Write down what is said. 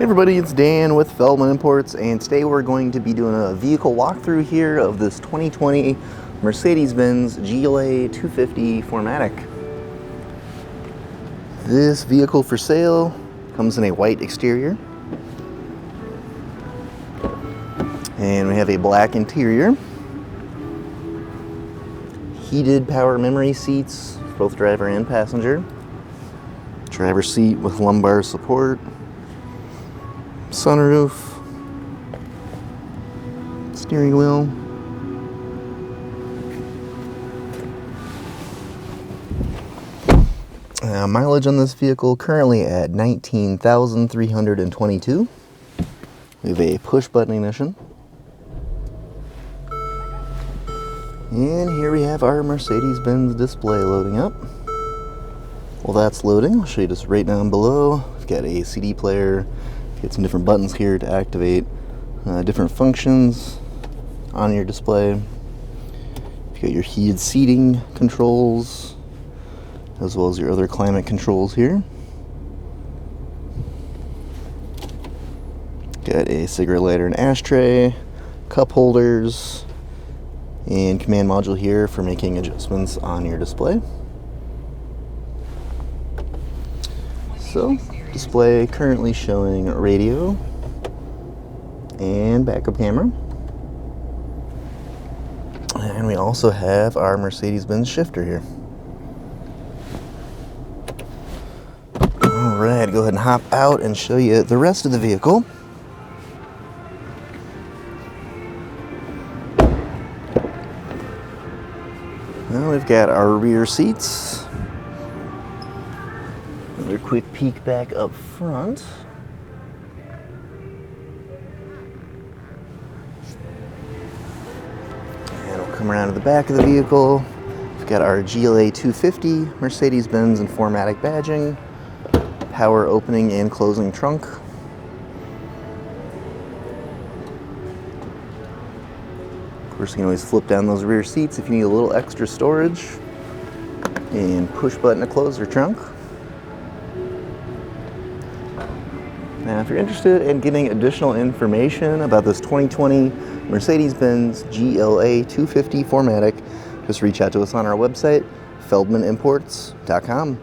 Hey everybody, it's Dan with Feldmann Imports, and today we're going to be doing a vehicle walkthrough here of this 2020 Mercedes-Benz GLA 250 4MATIC. This vehicle for sale comes in a white exterior, and we have a black interior, heated power memory seats, both driver and passenger, driver's seat with lumbar support, sunroof, steering wheel, mileage on this vehicle currently at 19,322. We have a push button ignition, and here we have our Mercedes-Benz display loading up. While that's loading, I'll show you just right down below. We've got a CD player. Get some different buttons here to activate different functions on your display. You've got your heated seating controls, as well as your other climate controls here. Got a cigarette lighter and ashtray, cup holders, and command module here for making adjustments on your display. So, display currently showing radio and backup camera. And we also have our Mercedes-Benz shifter here. Alright, go ahead and hop out and show you the rest of the vehicle. Well, we've got our rear seats. Another quick peek back up front. And we'll come around to the back of the vehicle. We've got our GLA 250 Mercedes-Benz and 4MATIC badging, power opening and closing trunk. Of course, you can always flip down those rear seats if you need a little extra storage, and push button to close your trunk. Now, if you're interested in getting additional information about this 2020 Mercedes-Benz GLA 250 4MATIC, just reach out to us on our website, feldmanimports.com.